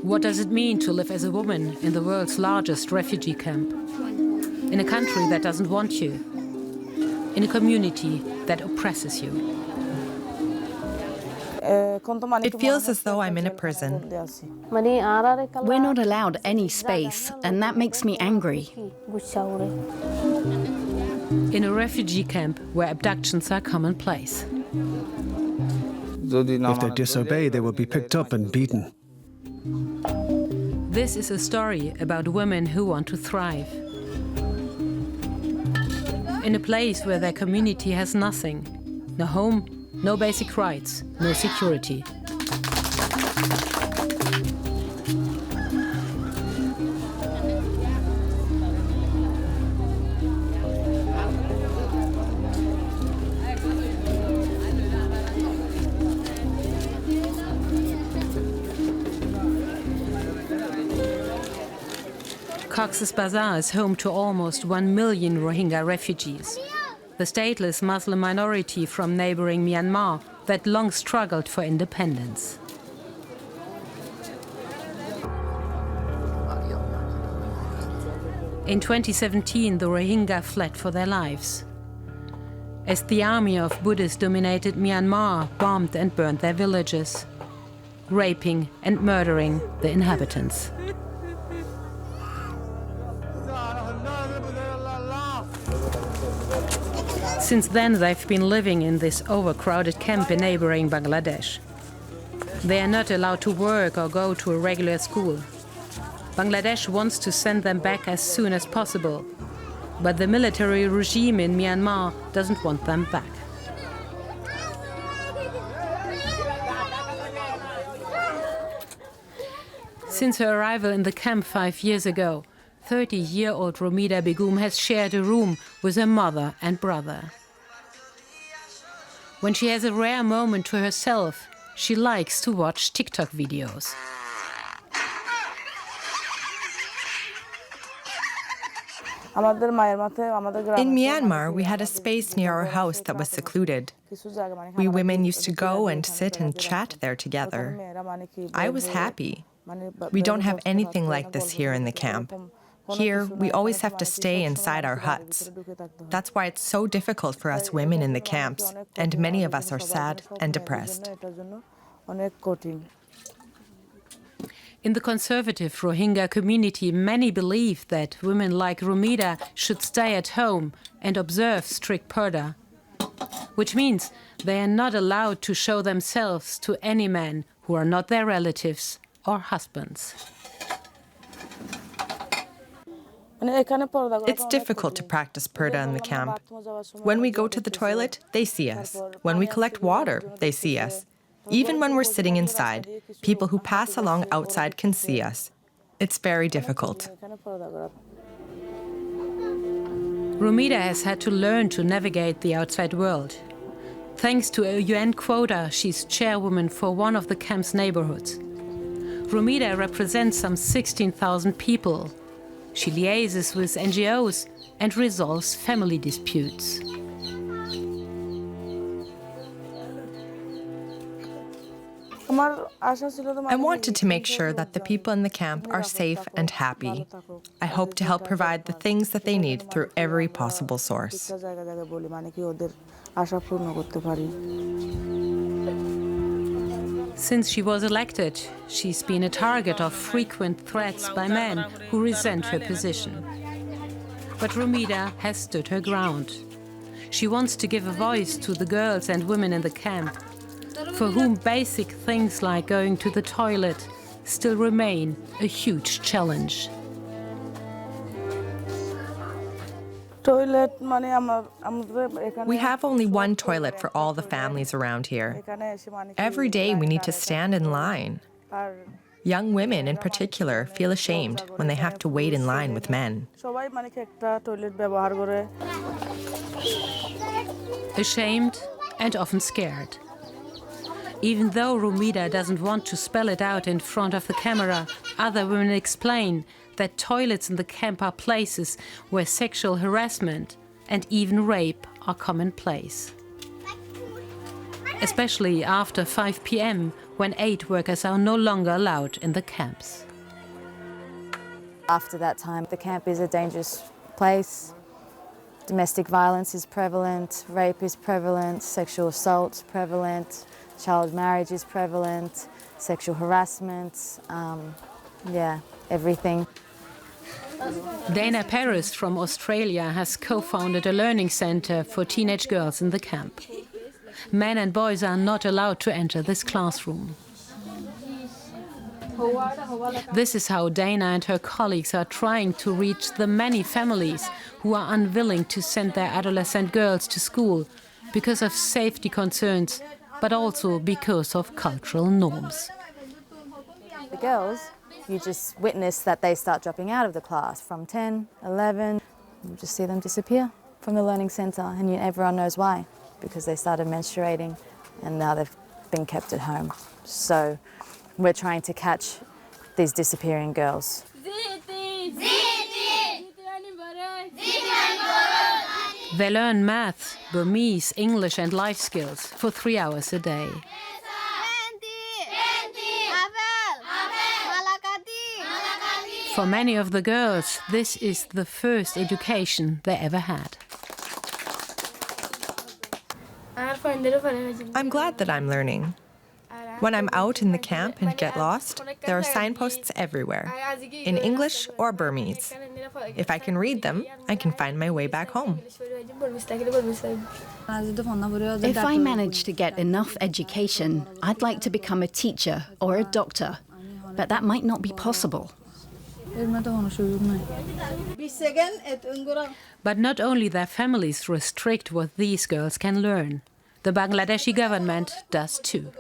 What does it mean to live as a woman in the world's largest refugee camp? In a country that doesn't want you? In a community that oppresses you? It feels as though I'm in a prison. We're not allowed any space, and that makes me angry. In a refugee camp where abductions are commonplace. If they disobey, they will be picked up and beaten. This is a story about women who want to thrive. In a place where their community has nothing. No home, no basic rights, no security. Cox's Bazar is home to almost 1 million Rohingya refugees, the stateless Muslim minority from neighboring Myanmar that long struggled for independence. In 2017, the Rohingya fled for their lives, as the army of Buddhist-dominated Myanmar bombed and burned their villages, raping and murdering the inhabitants. Since then, they've been living in this overcrowded camp in neighboring Bangladesh. They are not allowed to work or go to a regular school. Bangladesh wants to send them back as soon as possible, but the military regime in Myanmar doesn't want them back. Since her arrival in the camp 5 years ago, 30-year-old Romita Bum has shared a room with her mother and brother. When she has a rare moment to herself, she likes to watch TikTok videos. In Myanmar, we had a space near our house that was secluded. We women used to go and sit and chat there together. I was happy. We don't have anything like this here in the camp. Here, we always have to stay inside our huts. That's why it's so difficult for us women in the camps, and many of us are sad and depressed. In the conservative Rohingya community, many believe that women like Romita should stay at home and observe strict purdah, which means they are not allowed to show themselves to any men who are not their relatives or husbands. It's difficult to practice purdah in the camp. When we go to the toilet, they see us. When we collect water, they see us. Even when we're sitting inside, people who pass along outside can see us. It's very difficult. Romita has had to learn to navigate the outside world. Thanks to a UN quota, she's chairwoman for one of the camp's neighborhoods. Romita represents some 16,000 people. She liaises with NGOs and resolves family disputes. I wanted to make sure that the people in the camp are safe and happy. I hope to help provide the things that they need through every possible source. Since she was elected, she's been a target of frequent threats by men who resent her position. But Romita has stood her ground. She wants to give a voice to the girls and women in the camp, for whom basic things like going to the toilet still remain a huge challenge. We have only one toilet for all the families around here. Every day we need to stand in line. Young women in particular feel ashamed when they have to wait in line with men. Ashamed and often scared. Even though Romita doesn't want to spell it out in front of the camera, other women explain that toilets in the camp are places where sexual harassment and even rape are commonplace. especially after 5 p.m., when aid workers are no longer allowed in the camps. After that time, the camp is a dangerous place. Domestic violence is prevalent, rape is prevalent, sexual assault is prevalent, child marriage is prevalent, sexual harassment, everything. Dana Paris from Australia has co-founded a learning centre for teenage girls in the camp. Men and boys are not allowed to enter this classroom. This is how Dana and her colleagues are trying to reach the many families who are unwilling to send their adolescent girls to school because of safety concerns, but also because of cultural norms. The girls, you just witness that they start dropping out of the class from 10, 11. You just see them disappear from the learning centre, and everyone knows why, because they started menstruating and now they've been kept at home. So we're trying to catch these disappearing girls. They learn math, Burmese, English and life skills for 3 hours a day. For many of the girls, this is the first education they ever had. I'm glad that I'm learning. When I'm out in the camp and get lost, there are signposts everywhere, in English or Burmese. If I can read them, I can find my way back home. If I manage to get enough education, I'd like to become a teacher or a doctor, but that might not be possible. But not only their families restrict what these girls can learn. The Bangladeshi government does too.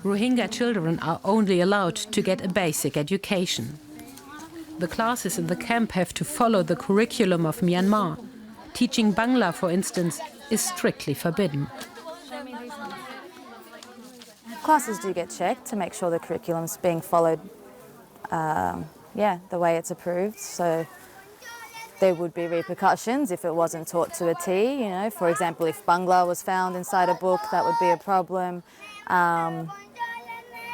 Rohingya children are only allowed to get a basic education. The classes in the camp have to follow the curriculum of Myanmar. Teaching Bangla, for instance, is strictly forbidden. Classes do get checked to make sure the curriculum's being followed the way it's approved. So there would be repercussions if it wasn't taught to a T. For example, if Bangla was found inside a book, that would be a problem.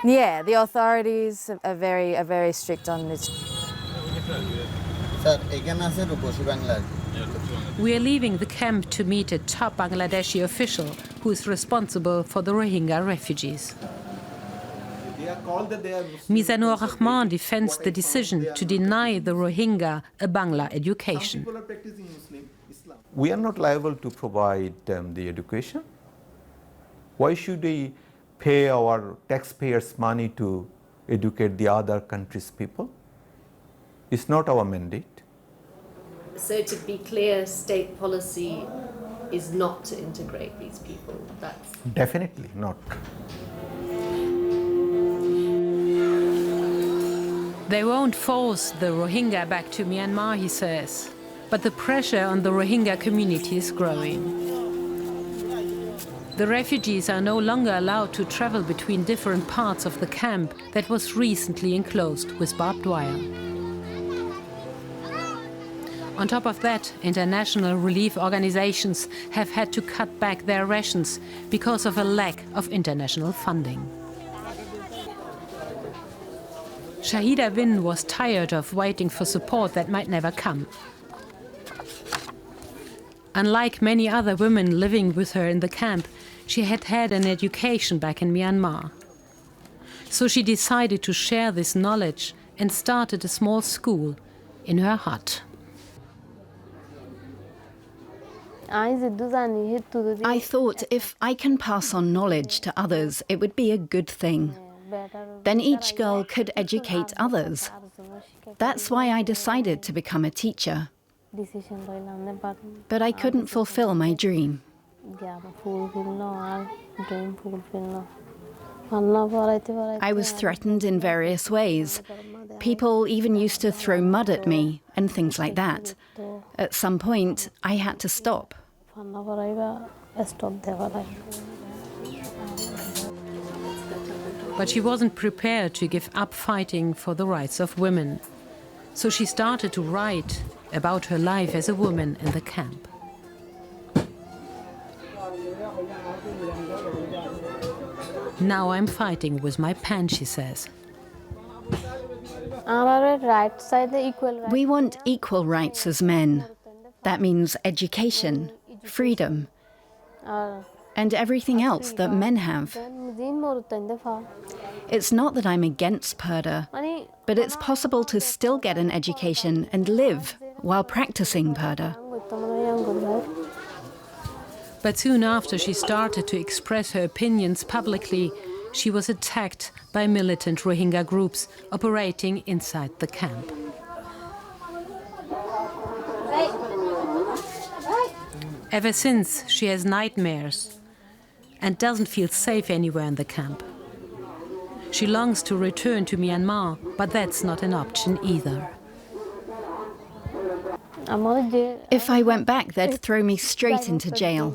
The authorities are very strict on this. We are leaving the camp to meet a top Bangladeshi official who is responsible for the Rohingya refugees. Mizanur Rahman defends the decision to deny the Rohingya a Bangla education. We are not liable to provide them the education. Why should we pay our taxpayers' money to educate the other countries' people? It's not our mandate. So to be clear, state policy is not to integrate these people? That's Definitely not. They won't force the Rohingya back to Myanmar, he says, but the pressure on the Rohingya community is growing. The refugees are no longer allowed to travel between different parts of the camp that was recently enclosed with barbed wire. On top of that, international relief organizations have had to cut back their rations because of a lack of international funding. Shaheed Evin was tired of waiting for support that might never come. Unlike many other women living with her in the camp, she had had an education back in Myanmar. So she decided to share this knowledge and started a small school in her hut. I thought if I can pass on knowledge to others, it would be a good thing. Then each girl could educate others. That's why I decided to become a teacher. But I couldn't fulfill my dream. I was threatened in various ways. People even used to throw mud at me and things like that. At some point, I had to stop. But she wasn't prepared to give up fighting for the rights of women. So she started to write about her life as a woman in the camp. Now I'm fighting with my pen, she says. We want equal rights as men. That means education, freedom, and everything else that men have. It's not that I'm against purdah, but it's possible to still get an education and live while practicing purdah. But soon after she started to express her opinions publicly, she was attacked by militant Rohingya groups operating inside the camp. Ever since, she has nightmares and doesn't feel safe anywhere in the camp. She longs to return to Myanmar, but that's not an option either. If I went back, they'd throw me straight into jail.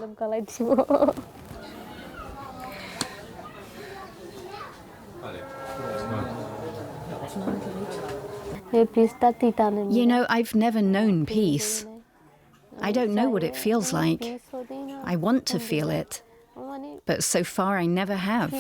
You know, I've never known peace. I don't know what it feels like. I want to feel it, but so far I never have.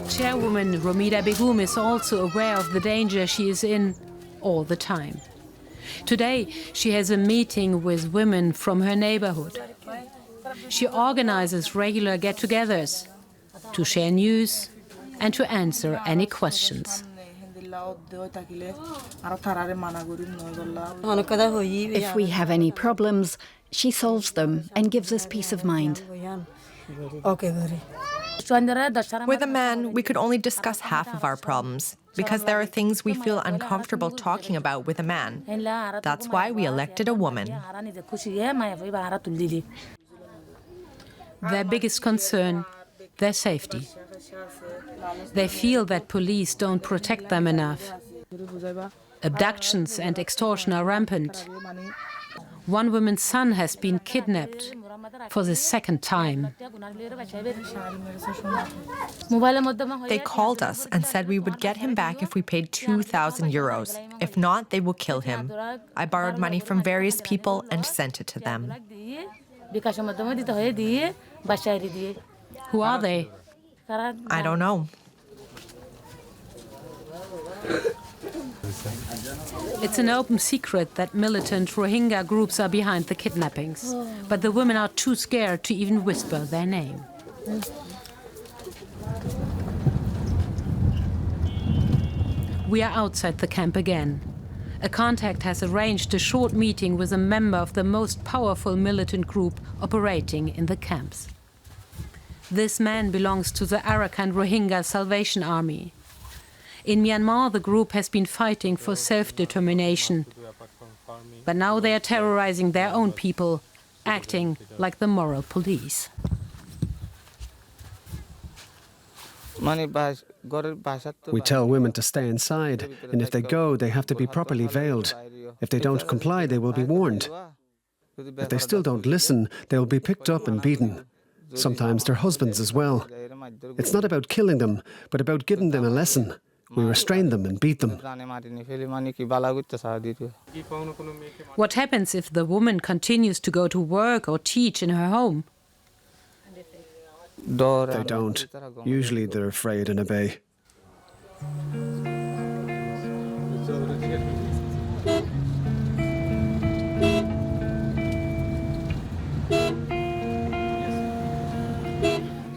Chairwoman Romita Bum is also aware of the danger she is in all the time. Today, she has a meeting with women from her neighborhood. She organizes regular get-togethers to share news and to answer any questions. If we have any problems, she solves them and gives us peace of mind. With a man, we could only discuss half of our problems because there are things we feel uncomfortable talking about with a man. That's why we elected a woman. Their biggest concern, their safety. They feel that police don't protect them enough. Abductions and extortion are rampant. One woman's son has been kidnapped for the second time. They called us and said we would get him back if we paid 2,000 euros. If not, they will kill him. I borrowed money from various people and sent it to them. Who are they? I don't know. It's an open secret that militant Rohingya groups are behind the kidnappings, but the women are too scared to even whisper their name. We are outside the camp again. A contact has arranged a short meeting with a member of the most powerful militant group operating in the camps. This man belongs to the Arakan Rohingya Salvation Army. In Myanmar, the group has been fighting for self-determination. But now they are terrorizing their own people, acting like the moral police. We tell women to stay inside, and if they go, they have to be properly veiled. If they don't comply, they will be warned. If they still don't listen, they will be picked up and beaten. Sometimes their husbands as well. It's not about killing them, but about giving them a lesson. We restrain them and beat them. What happens if the woman continues to go to work or teach in her home? They don't. Usually they're afraid and obey.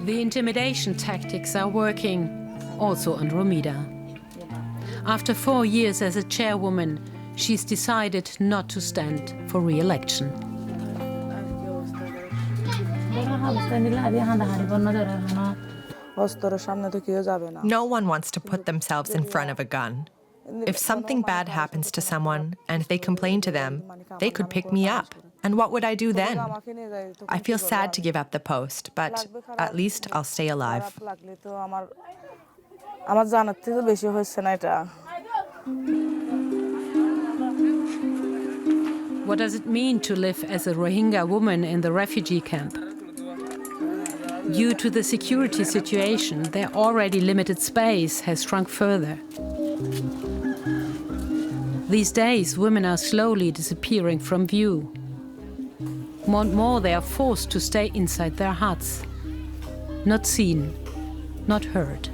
The intimidation tactics are working also on Romita. After 4 years as a chairwoman, she's decided not to stand for re-election. No one wants to put themselves in front of a gun. If something bad happens to someone and they complain to them, they could pick me up. And what would I do then? I feel sad to give up the post, but at least I'll stay alive. What does it mean to live as a Rohingya woman in the refugee camp? Due to the security situation, their already limited space has shrunk further. These days, women are slowly disappearing from view. More and more, they are forced to stay inside their huts. Not seen, not heard.